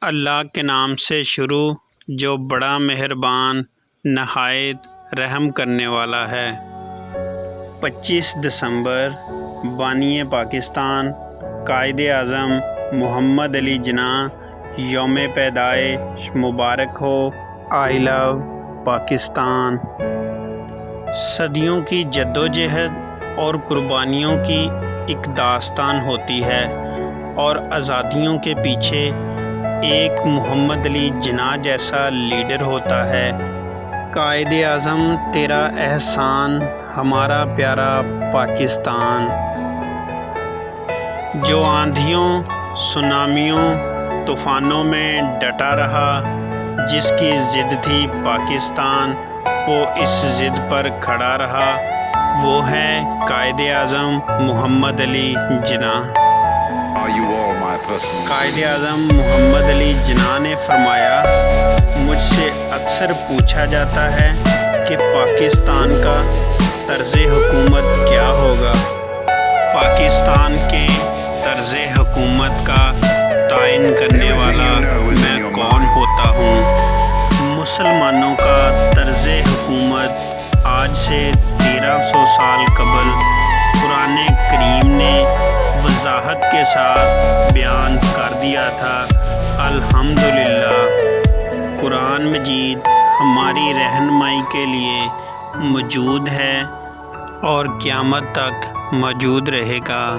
اللہ کے نام سے شروع جو بڑا مہربان نہایت رحم کرنے والا ہے۔ 25 دسمبر بانی پاکستان قائد اعظم محمد علی جناح یوم پیدائش مبارک ہو۔ آئی لو پاکستان۔ صدیوں کی جدوجہد اور قربانیوں کی ایک داستان ہوتی ہے اور آزادیوں کے پیچھے ایک محمد علی جناح جیسا لیڈر ہوتا ہے۔ قائد اعظم تیرا احسان ہمارا پیارا پاکستان، جو آندھیوں سونامیوں طوفانوں میں ڈٹا رہا، جس کی ضد تھی پاکستان وہ اس ضد پر کھڑا رہا، وہ ہے قائد اعظم محمد علی جناح۔ قائد اعظم محمد علی جناح نے فرمایا، مجھ سے اکثر پوچھا جاتا ہے کہ پاکستان کا طرز حکومت کیا ہوگا۔ پاکستان کے طرز حکومت کا تعین کرنے والا میں کون ہوتا ہوں؟ مسلمانوں کا طرز حکومت آج سے 1300 سال قبل قرآن کریم نے وضاحت کے ساتھ بیان کر دیا تھا۔ الحمدللہ قرآن مجید ہماری رہنمائی کے لیے موجود ہے اور قیامت تک موجود رہے گا۔